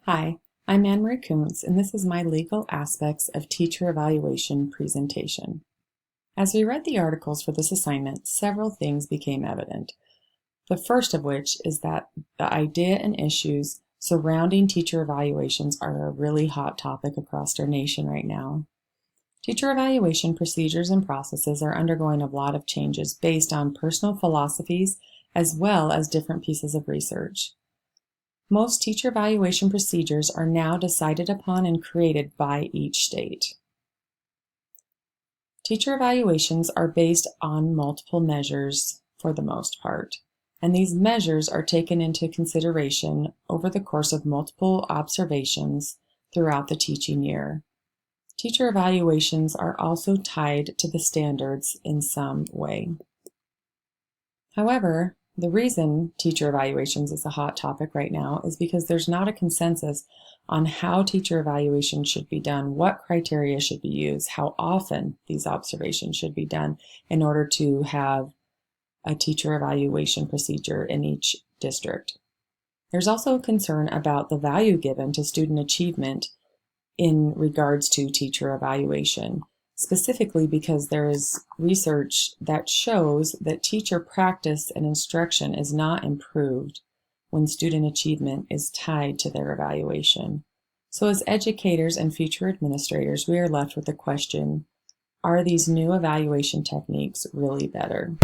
Hi, I'm Anne-Marie Kuntz, and this is my Legal Aspects of Teacher Evaluation presentation. As we read the articles for this assignment, several things became evident. The first of which is that the idea and issues surrounding teacher evaluations are a really hot topic across our nation right now. Teacher evaluation procedures and processes are undergoing a lot of changes based on personal philosophies as well as different pieces of research. Most teacher evaluation procedures are now decided upon and created by each state. Teacher evaluations are based on multiple measures for the most part, and these measures are taken into consideration over the course of multiple observations throughout the teaching year. Teacher evaluations are also tied to the standards in some way. However, the reason teacher evaluations is a hot topic right now is because there's not a consensus on how teacher evaluation should be done, what criteria should be used, how often these observations should be done in order to have a teacher evaluation procedure in each district. There's also a concern about the value given to student achievement in regards to teacher evaluation, specifically because there is research that shows that teacher practice and instruction is not improved when student achievement is tied to their evaluation. So as educators and future administrators, we are left with the question, are these new evaluation techniques really better?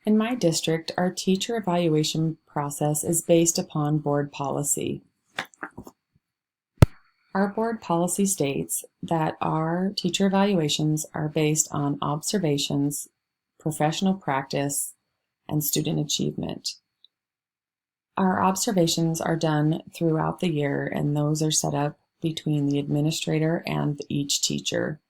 In my district, our teacher evaluation process is based upon board policy. Our board policy states that our teacher evaluations are based on observations, professional practice, and student achievement. Our observations are done throughout the year, and those are set up between the administrator and each teacher.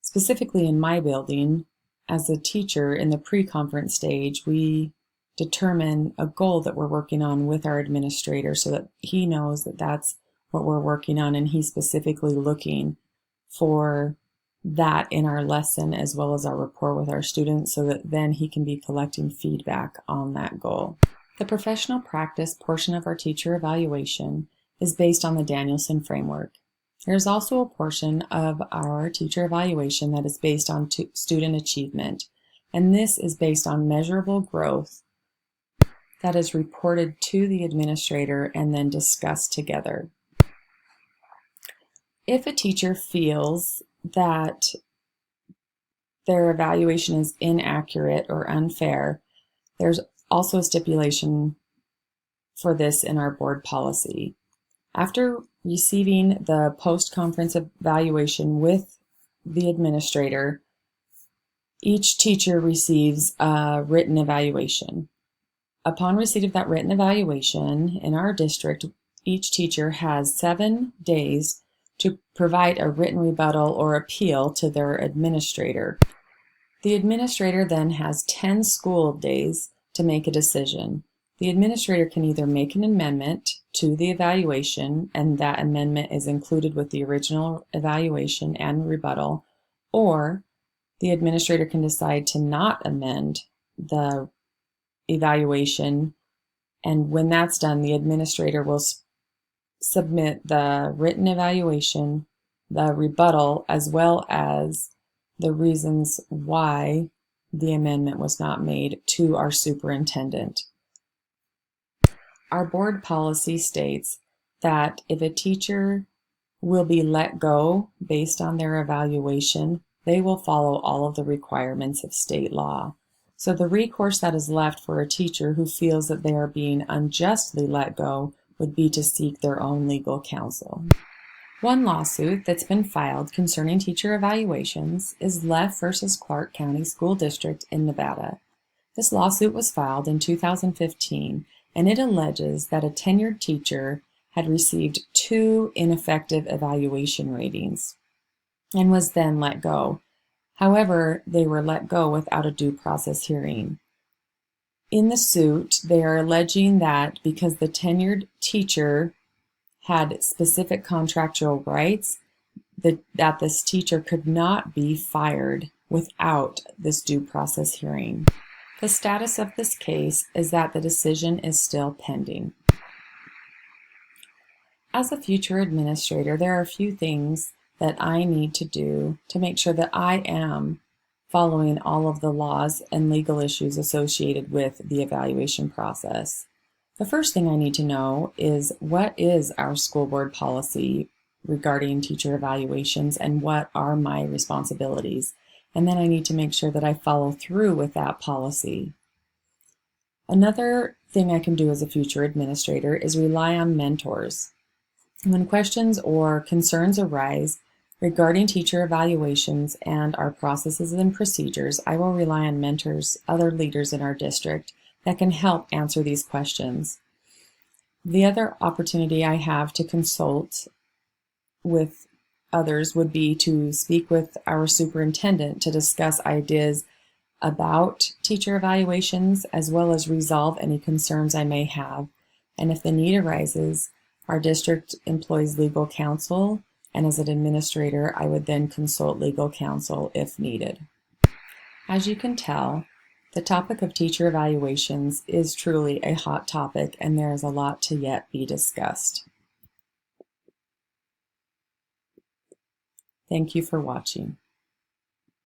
Specifically in my building, as a teacher in the pre-conference stage, we determine a goal that we're working on with our administrator so that he knows that that's what we're working on, and he's specifically looking for that in our lesson as well as our rapport with our students so that then he can be collecting feedback on that goal. The professional practice portion of our teacher evaluation is based on the Danielson framework. There's also a portion of our teacher evaluation that is based on student achievement, and this is based on measurable growth that is reported to the administrator and then discussed together. If a teacher feels that their evaluation is inaccurate or unfair, there's also a stipulation for this in our board policy. After receiving the post-conference evaluation with the administrator, each teacher receives a written evaluation. Upon receipt of that written evaluation in our district, each teacher has 7 days to provide a written rebuttal or appeal to their administrator. The administrator then has 10 school days to make a decision. The administrator can either make an amendment to the evaluation, and that amendment is included with the original evaluation and rebuttal, or the administrator can decide to not amend the evaluation, and when that's done, the administrator will submit the written evaluation, the rebuttal, as well as the reasons why the amendment was not made to our superintendent. Our board policy states that if a teacher will be let go based on their evaluation, they will follow all of the requirements of state law. So the recourse that is left for a teacher who feels that they are being unjustly let go would be to seek their own legal counsel. One lawsuit that's been filed concerning teacher evaluations is Leff versus Clark County School District in Nevada. This lawsuit was filed in 2015, and it alleges that a tenured teacher had received 2 ineffective evaluation ratings and was then let go. However, they were let go without a due process hearing. In the suit, they are alleging that because the tenured teacher had specific contractual rights, that this teacher could not be fired without this due process hearing. The status of this case is that the decision is still pending. As a future administrator, there are a few things that I need to do to make sure that I am following all of the laws and legal issues associated with the evaluation process. The first thing I need to know is what is our school board policy regarding teacher evaluations and what are my responsibilities. And then I need to make sure that I follow through with that policy. Another thing I can do as a future administrator is rely on mentors. When questions or concerns arise regarding teacher evaluations and our processes and procedures, I will rely on mentors, other leaders in our district that can help answer these questions. The other opportunity I have to consult with others would be to speak with our superintendent to discuss ideas about teacher evaluations as well as resolve any concerns I may have. And if the need arises, our district employs legal counsel, and as an administrator, I would then consult legal counsel if needed. As you can tell, the topic of teacher evaluations is truly a hot topic, and there is a lot to yet be discussed. Thank you for watching.